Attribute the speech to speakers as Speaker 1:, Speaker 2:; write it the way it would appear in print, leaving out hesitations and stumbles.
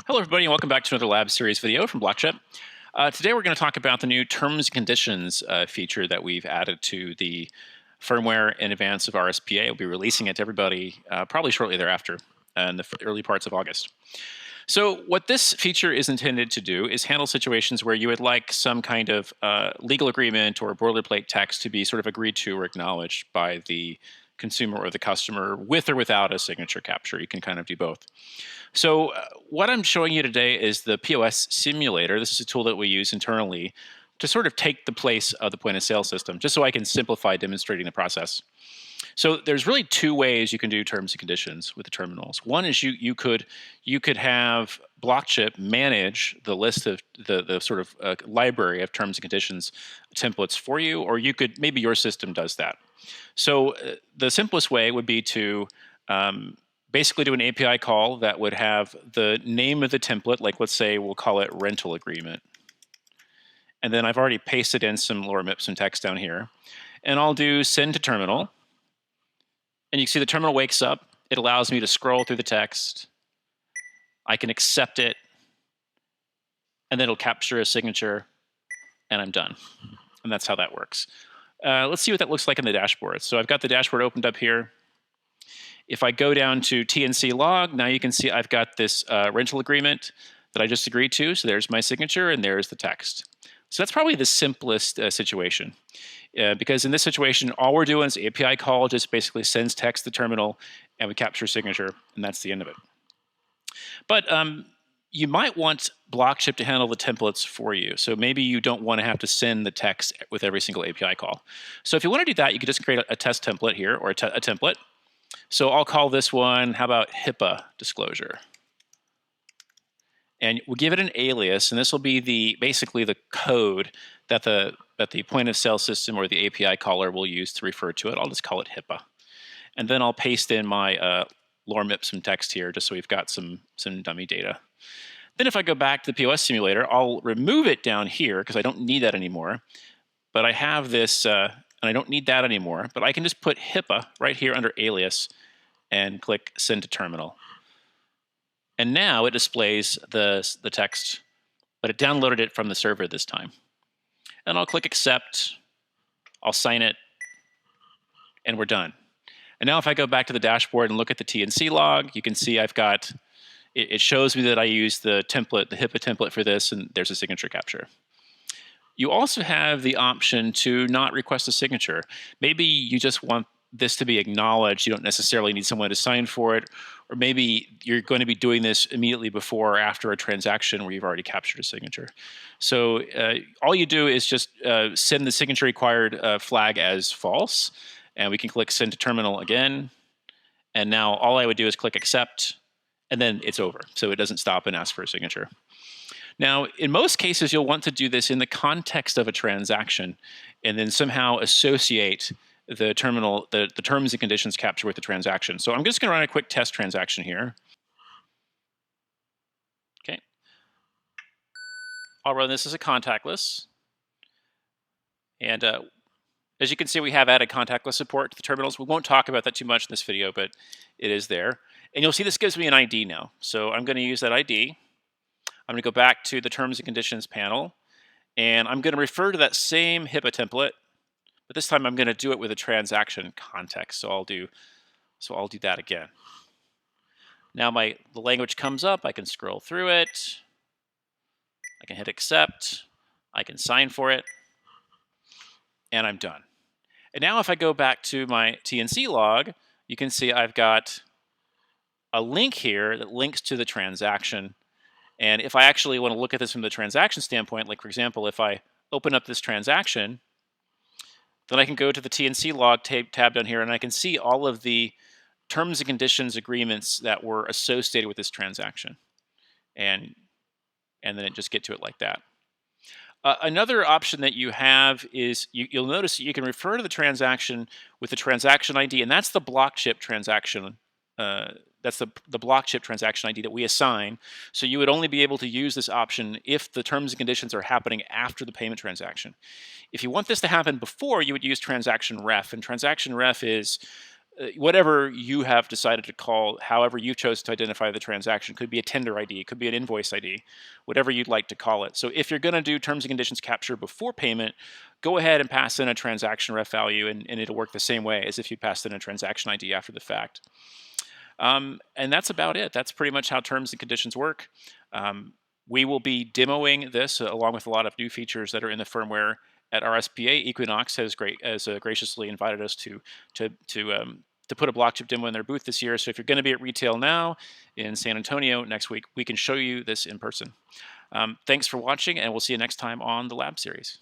Speaker 1: Hello, everybody, and welcome back to another lab series video from BlockChyp. Today, we're going to talk about the new terms and conditions feature that we've added to the firmware in advance of RSPA. We'll be releasing it to everybody probably shortly thereafter in the early parts of August. So what this feature is intended to do is handle situations where you would like some kind of legal agreement or boilerplate text to be sort of agreed to or acknowledged by the consumer or the customer with or without a signature capture. You can kind of do both. So what I'm showing you today is the POS simulator. This is a tool that we use internally to sort of take the place of the point of sale system, just so I can simplify demonstrating the process. So there's really two ways you can do terms and conditions with the terminals. One is you could have BlockChyp manage the list of the sort of library of terms and conditions templates for you, or you could, maybe your system does that. So the simplest way would be to basically do an API call that would have the name of the template, like let's say we'll call it rental agreement. And then I've already pasted in some lorem ipsum text down here. And I'll do send to terminal. And you can see the terminal wakes up. It allows me to scroll through the text. I can accept it. And then it'll capture a signature. And I'm done. And that's how that works. Let's see what that looks like in the dashboard. So I've got the dashboard opened up here. If I go down to TNC log, now you can see I've got this rental agreement that I just agreed to. So there's my signature and there's the text. So that's probably the simplest situation. Because in this situation, all we're doing is API call, just basically sends text to the terminal, and we capture signature, and that's the end of it. But you might want BlockChyp to handle the templates for you. So maybe you don't want to have to send the text with every single API call. So if you want to do that, you could just create a test template here, or a template. So I'll call this one, how about HIPAA disclosure? And we'll give it an alias, and this will be basically the code that the point of sale system or the API caller will use to refer to it. I'll just call it HIPAA. And then I'll paste in my lorem ipsum text here, just so we've got some dummy data. Then if I go back to the POS simulator, I'll remove it down here because I don't need that anymore. But I have this, and I don't need that anymore. But I can just put HIPAA right here under alias and click send to terminal. And now it displays the text, but it downloaded it from the server this time. And I'll click accept, I'll sign it, and we're done. And now if I go back to the dashboard and look at the TNC log, you can see I've got, it shows me that I used the template, the HIPAA template for this, and there's a signature capture. You also have the option to not request a signature. Maybe you just want this to be acknowledged. You don't necessarily need someone to sign for it, or maybe you're going to be doing this immediately before or after a transaction where you've already captured a signature. So all you do is just send the signature required flag as false, and we can click send to terminal again. And now all I would do is click accept, and then it's over. So it doesn't stop and ask for a signature. Now, in most cases, you'll want to do this in the context of a transaction and then somehow associate the terminal, the terms and conditions capture with the transaction. So I'm just going to run a quick test transaction here. Okay. I'll run this as a contactless. And as you can see, we have added contactless support to the terminals. We won't talk about that too much in this video, but it is there. And you'll see this gives me an ID now. So I'm going to use that ID. I'm going to go back to the terms and conditions panel. And I'm going to refer to that same HIPAA template. But this time I'm going to do it with a transaction context. So I'll do that again. Now the language comes up. I can scroll through it. I can hit accept. I can sign for it. And I'm done. And now if I go back to my TNC log, you can see I've got a link here that links to the transaction. And if I actually want to look at this from the transaction standpoint, like for example, if I open up this transaction, then I can go to the TNC log tab down here, and I can see all of the terms and conditions agreements that were associated with this transaction. And then just get to it like that. Another option that you have is you'll notice that you can refer to the transaction with the transaction ID, and that's the BlockChyp transaction. That's the BlockChyp transaction ID that we assign. So you would only be able to use this option if the terms and conditions are happening after the payment transaction. If you want this to happen before, you would use transaction ref. And transaction ref is whatever you have decided to call, however you chose to identify the transaction, could be a tender ID, could be an invoice ID, whatever you'd like to call it. So if you're going to do terms and conditions capture before payment, go ahead and pass in a transaction ref value, and it'll work the same way as if you passed in a transaction ID after the fact. And that's about it. That's pretty much how terms and conditions work. We will be demoing this along with a lot of new features that are in the firmware at RSPA. Equinox has graciously invited us to put a BlockChyp demo in their booth this year. So if you're going to be at RetailNow in San Antonio next week, we can show you this in person. Thanks for watching, and we'll see you next time on the Lab Series.